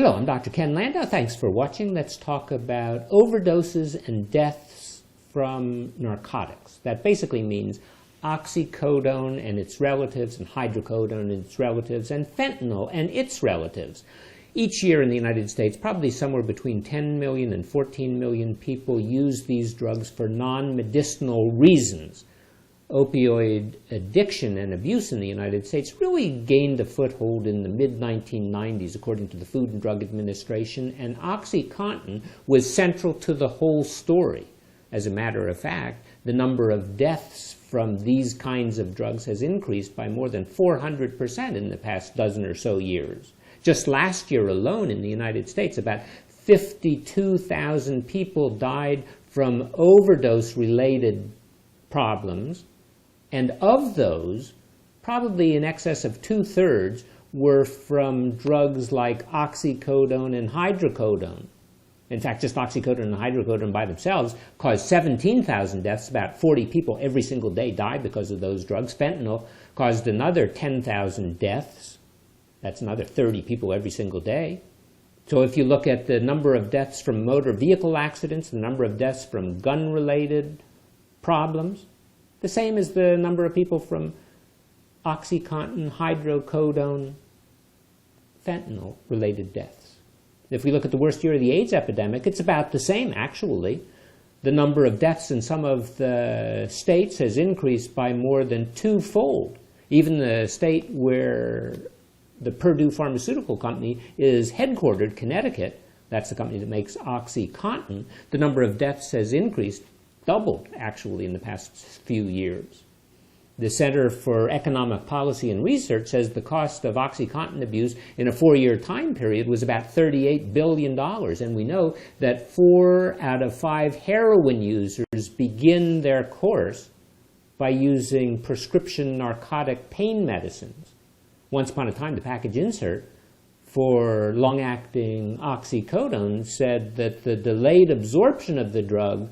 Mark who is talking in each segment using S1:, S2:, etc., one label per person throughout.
S1: Hello, I'm Dr. Ken Landau. Thanks for watching. Let's talk about overdoses and deaths from narcotics. That basically means oxycodone and its relatives, and hydrocodone and its relatives, and fentanyl and its relatives. Each year in the United States, probably somewhere between 10 million and 14 million people use these drugs for non-medicinal reasons. Opioid addiction and abuse in the United States really gained a foothold in the mid-1990s, according to the Food and Drug Administration, and Oxycontin was central to the whole story. As a matter of fact, the number of deaths from these kinds of drugs has increased by more than 400% in the past dozen or so years. Just last year alone in the United States, about 52,000 people died from overdose-related problems. And of those, probably in excess of 2/3 were from drugs like oxycodone and hydrocodone. In fact, just oxycodone and hydrocodone by themselves caused 17,000 deaths. About 40 people every single day died because of those drugs. Fentanyl caused another 10,000 deaths. That's another 30 people every single day. So if you look at the number of deaths from motor vehicle accidents, the number of deaths from gun-related problems, the same as the number of people from Oxycontin, hydrocodone, fentanyl-related deaths. If we look at the worst year of the AIDS epidemic, it's about the same, actually. The number of deaths in some of the states has increased by more than twofold. Even the state where the Purdue Pharmaceutical company is headquartered, Connecticut, that's the company that makes Oxycontin, the number of deaths has increased, doubled actually in the past few years. The Center for Economic Policy and Research says the cost of Oxycontin abuse in a 4-year time period was about $38 billion. And we know that 4 out of 5 heroin users begin their course by using prescription narcotic pain medicines. Once upon a time, the package insert for long-acting oxycodone said that the delayed absorption of the drug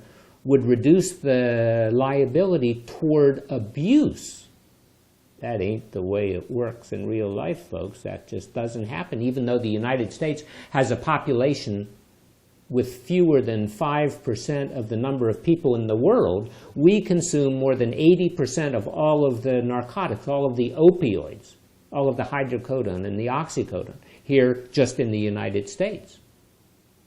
S1: would reduce the liability toward abuse. That ain't the way it works in real life, folks. That just doesn't happen. Even though the United States has a population with fewer than 5% of the number of people in the world, we consume more than 80% of all of the narcotics, all of the opioids, all of the hydrocodone and the oxycodone, here just in the United States.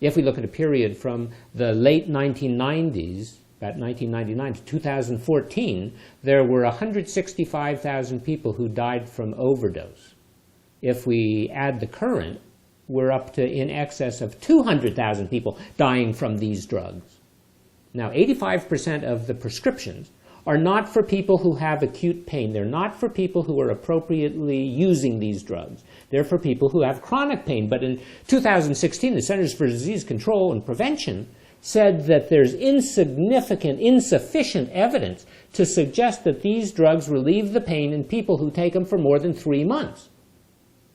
S1: If we look at a period from the late 1990s, about 1999 to 2014, there were 165,000 people who died from overdose. If we add the current, we're up to in excess of 200,000 people dying from these drugs. Now, 85% of the prescriptions are not for people who have acute pain. They're not for people who are appropriately using these drugs. They're for people who have chronic pain. But in 2016, the Centers for Disease Control and Prevention said that there's insufficient evidence to suggest that these drugs relieve the pain in people who take them for more than 3 months.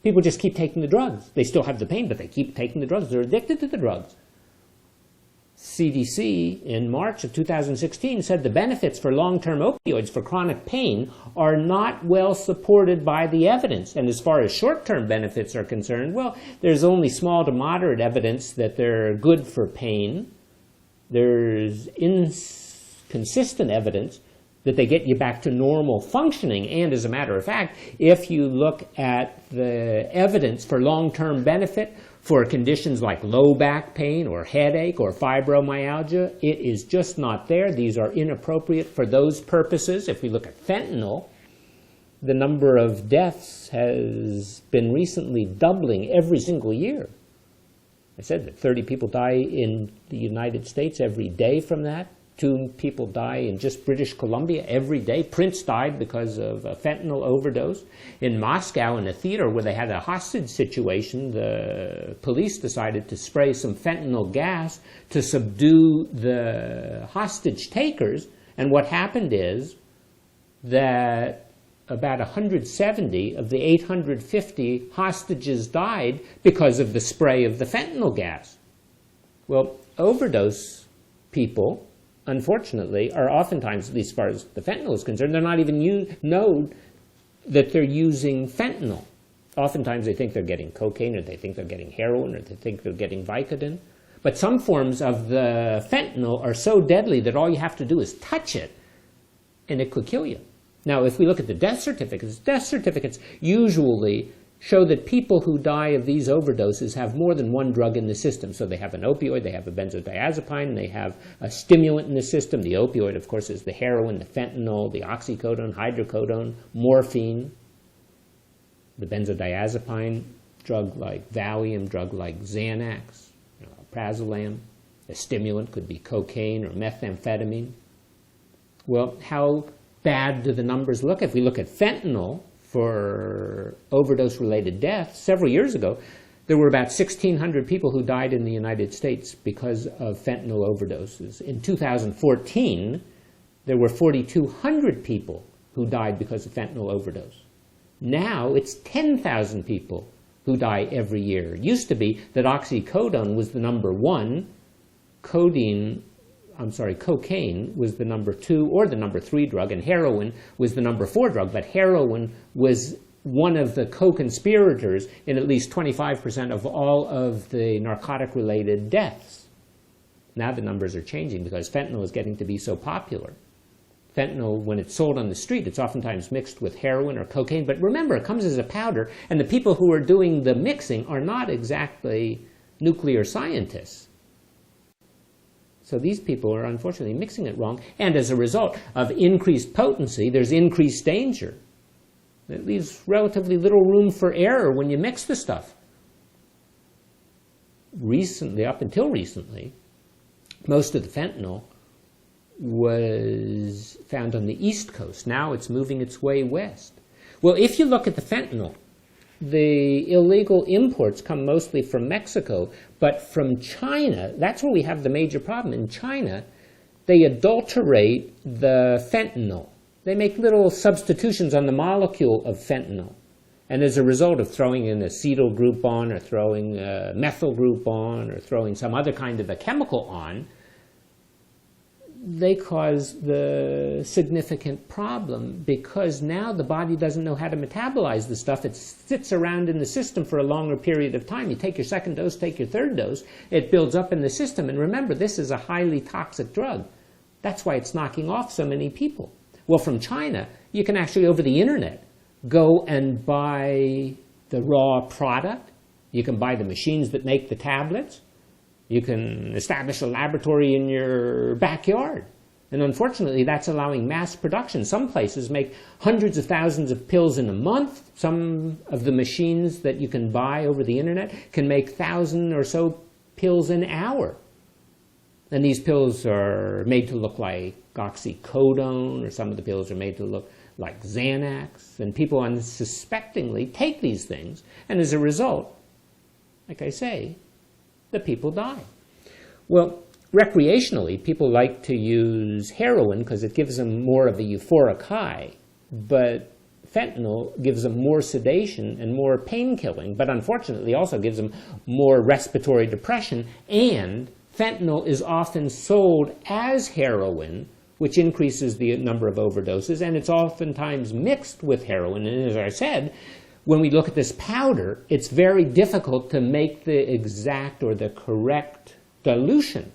S1: People just keep taking the drugs. They still have the pain, but they keep taking the drugs. They're addicted to the drugs. CDC in March of 2016 said the benefits for long-term opioids for chronic pain are not well supported by the evidence. And as far as short-term benefits are concerned, well, there's only small to moderate evidence that they're good for pain. There's inconsistent evidence that they get you back to normal functioning. And as a matter of fact, if you look at the evidence for long-term benefit for conditions like low back pain or headache or fibromyalgia, it is just not there. These are inappropriate for those purposes. If we look at fentanyl, the number of deaths has been recently doubling every single year. I said that 30 people die in the United States every day from that. 2 people die in just British Columbia every day. Prince died because of a fentanyl overdose. In Moscow, in a theater where they had a hostage situation, the police decided to spray some fentanyl gas to subdue the hostage takers. And what happened is that about 170 of the 850 hostages died because of the spray of the fentanyl gas. Well, overdose people, unfortunately, are oftentimes, at least as far as the fentanyl is concerned, they're not even know that they're using fentanyl. Oftentimes they think they're getting cocaine, or they think they're getting heroin, or they think they're getting Vicodin. But some forms of the fentanyl are so deadly that all you have to do is touch it, and it could kill you. Now, if we look at the death certificates usually show that people who die of these overdoses have more than one drug in the system. So they have an opioid, they have a benzodiazepine, they have a stimulant in the system. The opioid, of course, is the heroin, the fentanyl, the oxycodone, hydrocodone, morphine. The benzodiazepine, drug like Valium, drug like Xanax, Prazolam. A stimulant could be cocaine or methamphetamine. Well, how bad do the numbers look? If we look at fentanyl for overdose-related deaths, several years ago, there were about 1,600 people who died in the United States because of fentanyl overdoses. In 2014, there were 4,200 people who died because of fentanyl overdose. Now it's 10,000 people who die every year. It used to be that oxycodone was the number one, cocaine was the number 2 or the number 3 drug, and heroin was the number 4 drug. But heroin was one of the co-conspirators in at least 25% of all of the narcotic-related deaths. Now the numbers are changing because fentanyl is getting to be so popular. Fentanyl, when it's sold on the street, it's oftentimes mixed with heroin or cocaine. But remember, it comes as a powder, and the people who are doing the mixing are not exactly nuclear scientists. So these people are unfortunately mixing it wrong, and as a result of increased potency, there's increased danger. It leaves relatively little room for error when you mix the stuff. Recently, up until recently, most of the fentanyl was found on the East Coast. Now it's moving its way west. Well, if you look at the fentanyl, the illegal imports come mostly from Mexico, but from China, that's where we have the major problem. In China, they adulterate the fentanyl. They make little substitutions on the molecule of fentanyl. And as a result of throwing an acetyl group on, or throwing a methyl group on, or throwing some other kind of a chemical on, they cause the significant problem, because now the body doesn't know how to metabolize the stuff. It sits around in the system for a longer period of time. You take your second dose, take your third dose, it builds up in the system. And remember, this is a highly toxic drug. That's why it's knocking off so many people. Well, from China, you can actually, over the internet, go and buy the raw product. You can buy the machines that make the tablets. You can establish a laboratory in your backyard. And unfortunately, that's allowing mass production. Some places make hundreds of thousands of pills in a month. Some of the machines that you can buy over the internet can make 1,000 or so pills an hour. And these pills are made to look like Oxycodone, or some of the pills are made to look like Xanax. And people unsuspectingly take these things. And as a result, like I say, the people die. Well, recreationally, people like to use heroin because it gives them more of a euphoric high, but fentanyl gives them more sedation and more pain killing, but unfortunately also gives them more respiratory depression, and fentanyl is often sold as heroin, which increases the number of overdoses, and it's oftentimes mixed with heroin. And as I said, when we look at this powder, it's very difficult to make the exact or the correct dilution.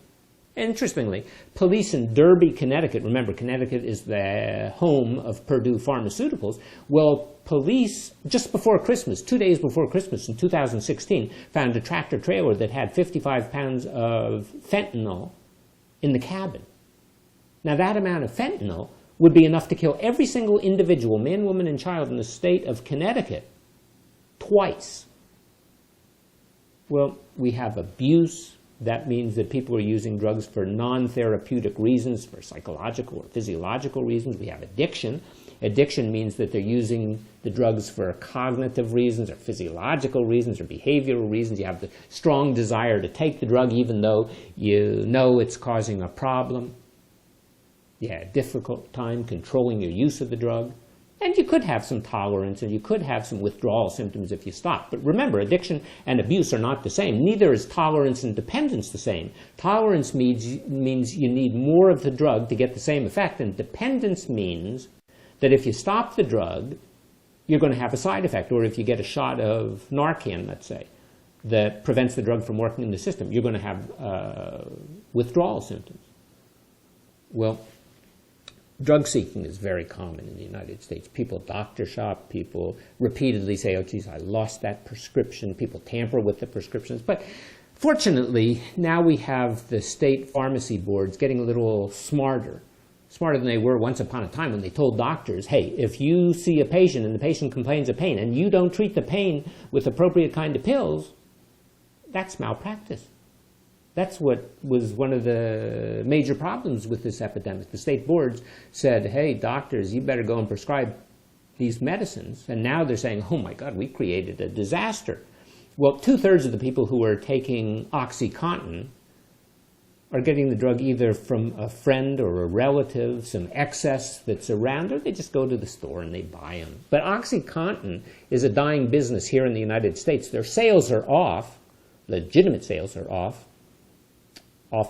S1: Interestingly, police in Derby, Connecticut, remember Connecticut is the home of Purdue Pharmaceuticals, well, police just before Christmas, 2 days before Christmas in 2016, found a tractor trailer that had 55 pounds of fentanyl in the cabin. Now that amount of fentanyl would be enough to kill every single individual, man, woman, and child in the state of Connecticut twice. Well, we have abuse. That means that people are using drugs for non-therapeutic reasons, for psychological or physiological reasons. We have addiction. Addiction means that they're using the drugs for cognitive reasons or physiological reasons or behavioral reasons. You have the strong desire to take the drug even though you know it's causing a problem. You had a difficult time controlling your use of the drug. And you could have some tolerance, and you could have some withdrawal symptoms if you stop. But remember, addiction and abuse are not the same. Neither is tolerance and dependence the same. Tolerance means you need more of the drug to get the same effect, and dependence means that if you stop the drug, you're going to have a side effect. Or if you get a shot of Narcan, let's say, that prevents the drug from working in the system, you're going to have withdrawal symptoms. Well, drug seeking is very common in the United States. People doctor shop, people repeatedly say, oh, geez, I lost that prescription. People tamper with the prescriptions. But fortunately, now we have the state pharmacy boards getting a little smarter than they were once upon a time when they told doctors, hey, if you see a patient and the patient complains of pain and you don't treat the pain with appropriate kind of pills, that's malpractice. That's what was one of the major problems with this epidemic. The state boards said, hey, doctors, you better go and prescribe these medicines. And now they're saying, oh my God, we created a disaster. Well, 2/3 of the people who are taking Oxycontin are getting the drug either from a friend or a relative, some excess that's around, or they just go to the store and they buy them. But Oxycontin is a dying business here in the United States. Their sales are off, legitimate sales are off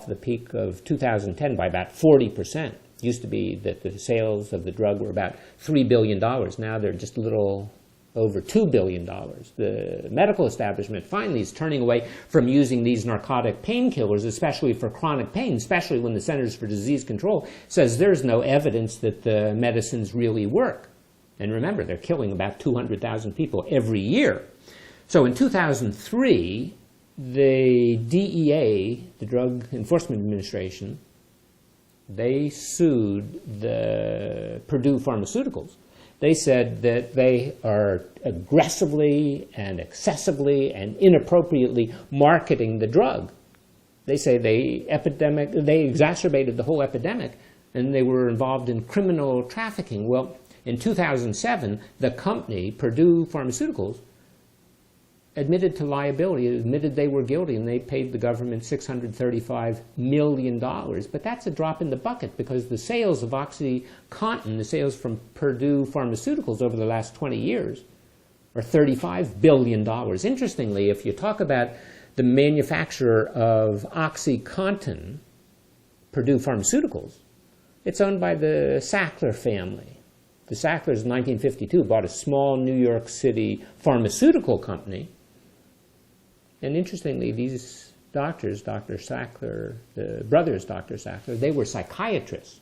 S1: the peak of 2010 by about 40%. It used to be that the sales of the drug were about $3 billion. Now they're just a little over $2 billion. The medical establishment finally is turning away from using these narcotic painkillers, especially for chronic pain, especially when the Centers for Disease Control says there's no evidence that the medicines really work. And remember, they're killing about 200,000 people every year. So in 2003, the DEA, the Drug Enforcement Administration, they sued the Purdue Pharmaceuticals. They said that they are aggressively and excessively and inappropriately marketing the drug. They say they exacerbated the whole epidemic, and they were involved in criminal trafficking. Well, in 2007, the company, Purdue Pharmaceuticals, admitted to liability, admitted they were guilty, and they paid the government $635 million. But that's a drop in the bucket because the sales of Oxycontin, the sales from Purdue Pharmaceuticals over the last 20 years, are $35 billion. Interestingly, if you talk about the manufacturer of Oxycontin, Purdue Pharmaceuticals, it's owned by the Sackler family. The Sacklers in 1952 bought a small New York City pharmaceutical company. And interestingly, these doctors, Dr. Sackler, the brothers Dr. Sackler, they were psychiatrists.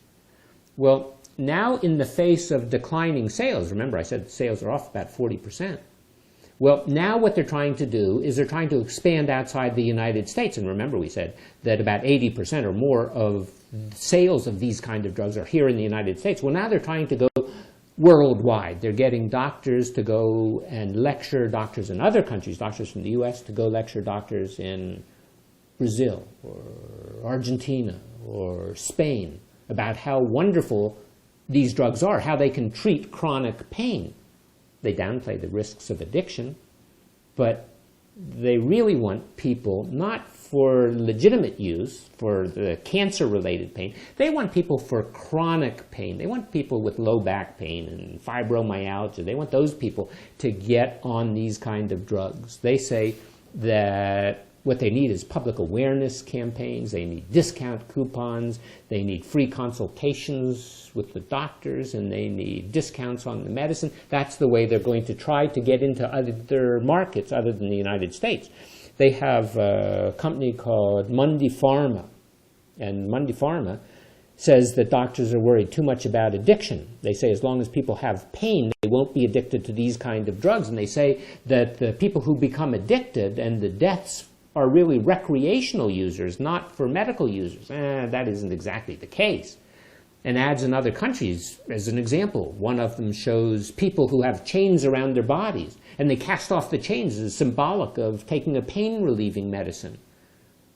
S1: Well, now in the face of declining sales, remember I said sales are off about 40%. Well, now what they're trying to do is they're trying to expand outside the United States. And remember we said that about 80% or more of sales of these kind of drugs are here in the United States. Well, now they're trying to go worldwide. They're getting doctors to go and lecture doctors in other countries, doctors from the U.S. to go lecture doctors in Brazil or Argentina or Spain about how wonderful these drugs are, how they can treat chronic pain. They downplay the risks of addiction, but they really want people not for legitimate use, for the cancer-related pain. They want people for chronic pain. They want people with low back pain and fibromyalgia. They want those people to get on these kind of drugs. They say that what they need is public awareness campaigns. They need discount coupons. They need free consultations with the doctors, and they need discounts on the medicine. That's the way they're going to try to get into other markets other than the United States. They have a company called Mundi Pharma, and Mundi Pharma says that doctors are worried too much about addiction. They say as long as people have pain, they won't be addicted to these kind of drugs. And they say that the people who become addicted and the deaths are really recreational users, not for medical users. That isn't exactly the case. And ads in other countries, as an example, one of them shows people who have chains around their bodies, and they cast off the chains as symbolic of taking a pain-relieving medicine.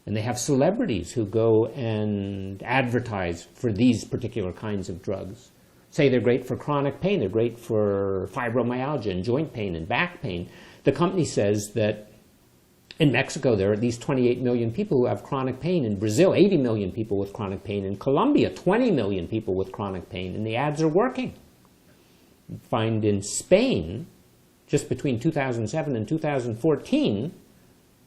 S1: And they have celebrities who go and advertise for these particular kinds of drugs. Say they're great for chronic pain, they're great for fibromyalgia and joint pain and back pain. The company says that in Mexico, there are at least 28 million people who have chronic pain. In Brazil, 80 million people with chronic pain. In Colombia, 20 million people with chronic pain. And the ads are working. You find in Spain, just between 2007 and 2014,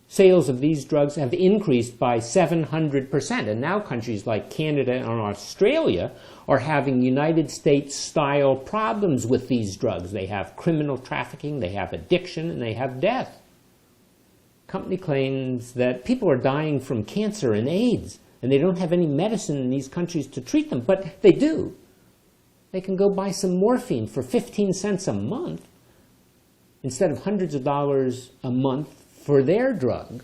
S1: sales of these drugs have increased by 700%. And now countries like Canada and Australia are having United States-style problems with these drugs. They have criminal trafficking, they have addiction, and they have death. Company claims that people are dying from cancer and AIDS, and they don't have any medicine in these countries to treat them, but they do. They can go buy some morphine for 15 cents a month instead of hundreds of dollars a month for their drug,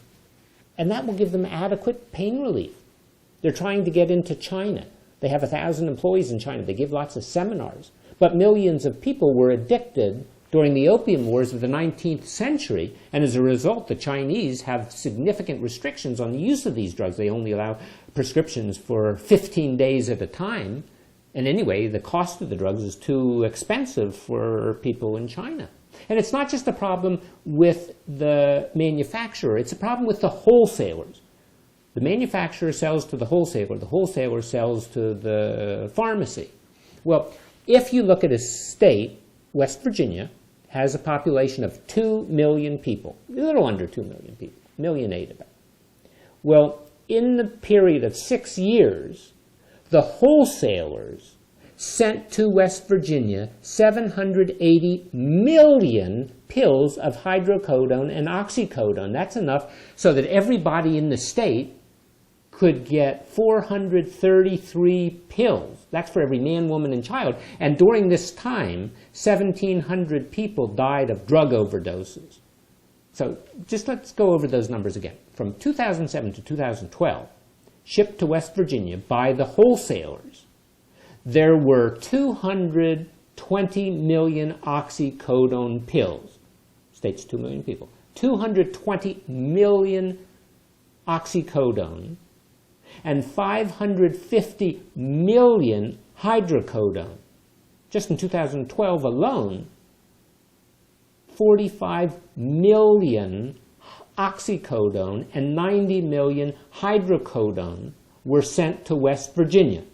S1: and that will give them adequate pain relief. They're trying to get into China. They have 1,000 employees in China. They give lots of seminars. But millions of people were addicted during the opium wars of the 19th century, and as a result, the Chinese have significant restrictions on the use of these drugs. They only allow prescriptions for 15 days at a time, and anyway, the cost of the drugs is too expensive for people in China. And it's not just a problem with the manufacturer, it's a problem with the wholesalers. The manufacturer sells to the wholesaler sells to the pharmacy. Well, if you look at a state, West Virginia has a population of 2 million people, a little under 2 million people, 1.8 million about. Well, in the period of 6 years, the wholesalers sent to West Virginia 780 million pills of hydrocodone and oxycodone. That's enough so that everybody in the state could get 433 pills. That's for every man, woman, and child. And during this time, 1,700 people died of drug overdoses. So just let's go over those numbers again. From 2007 to 2012, shipped to West Virginia by the wholesalers, there were 220 million oxycodone pills. State's 2 million people. 220 million oxycodone and 550 million hydrocodone. Just in 2012 alone, 45 million oxycodone and 90 million hydrocodone were sent to West Virginia.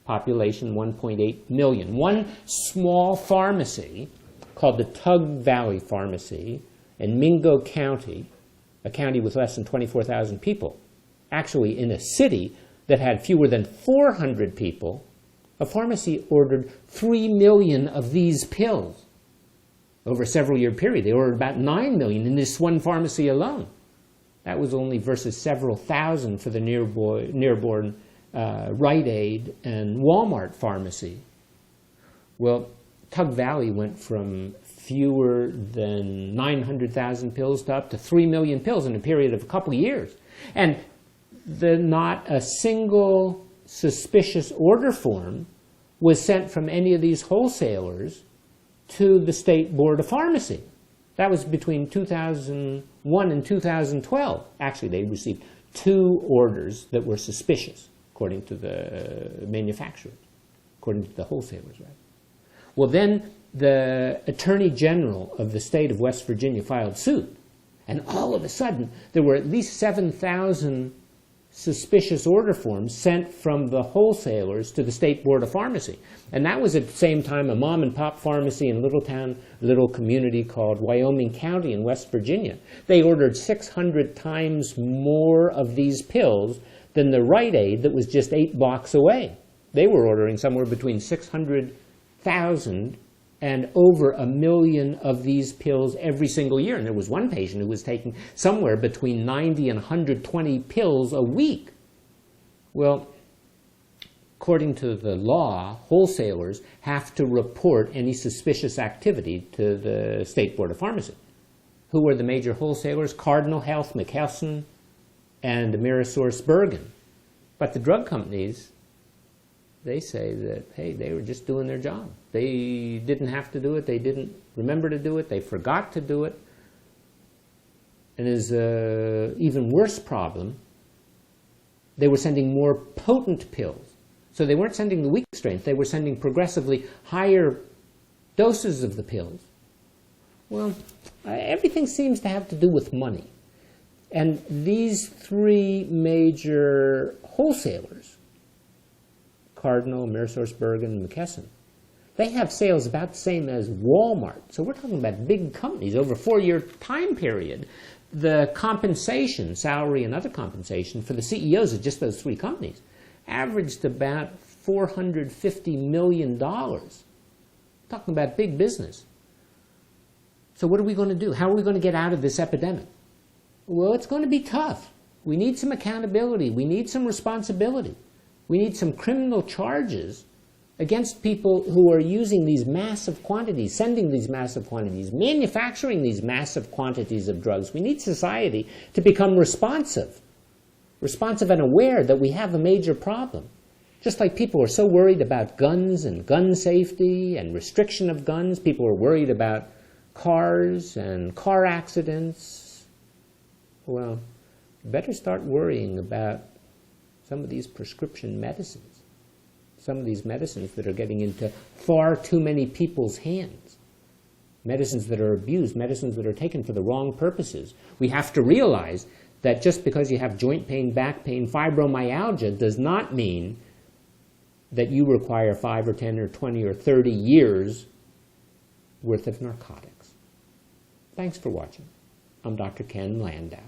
S1: Population 1.8 million. One small pharmacy called the Tug Valley Pharmacy in Mingo County, a county with less than 24,000 people, actually in a city that had fewer than 400 people, a pharmacy ordered 3 million of these pills. Over a several-year period, they ordered about 9 million in this one pharmacy alone. That was only versus several thousand for the nearborn Rite Aid and Walmart pharmacy. Well, Tug Valley went from fewer than 900,000 pills to up to 3 million pills in a period of a couple of years. And not a single suspicious order form was sent from any of these wholesalers to the State Board of Pharmacy. That was between 2001 and 2012. Actually, they received 2 orders that were suspicious, according to the manufacturers, according to the wholesalers, right? Well, then the Attorney General of the state of West Virginia filed suit, and all of a sudden there were at least 7,000 suspicious order forms sent from the wholesalers to the State Board of Pharmacy. And that was at the same time a mom-and-pop pharmacy in a little community called Wyoming County in West Virginia. They ordered 600 times more of these pills than the Rite Aid that was just 8 blocks away. They were ordering somewhere between 600,000 and over 1 million of these pills every single year. And there was one patient who was taking somewhere between 90 and 120 pills a week. Well, according to the law, wholesalers have to report any suspicious activity to the State Board of Pharmacy. Who were the major wholesalers? Cardinal Health, McKesson, and AmerisourceBergen. But the drug companies, they say that, hey, they were just doing their job. They didn't have to do it. They didn't remember to do it. They forgot to do it. And as an even worse problem, they were sending more potent pills. So they weren't sending the weak strength. They were sending progressively higher doses of the pills. Well, everything seems to have to do with money. And these 3 major wholesalers, Cardinal, AmerisourceBergen, and McKesson, they have sales about the same as Walmart. So we're talking about big companies over a 4-year time period. the compensation, salary and other compensation for the CEOs of just those three companies averaged about $450 million. Talking about big business. So what are we going to do? How are we going to get out of this epidemic? Well, it's going to be tough. We need some accountability. We need some responsibility. We need some criminal charges against people who are using these massive quantities, sending these massive quantities, manufacturing these massive quantities of drugs. We need society to become responsive and aware that we have a major problem. Just like people are so worried about guns and gun safety and restriction of guns, people are worried about cars and car accidents. Well, you better start worrying about some of these prescription medicines. Some of these medicines that are getting into far too many people's hands. Medicines that are abused, medicines that are taken for the wrong purposes. We have to realize that just because you have joint pain, back pain, fibromyalgia does not mean that you require 5 or 10 or 20 or 30 years worth of narcotics. Thanks for watching. I'm Dr. Ken Landau.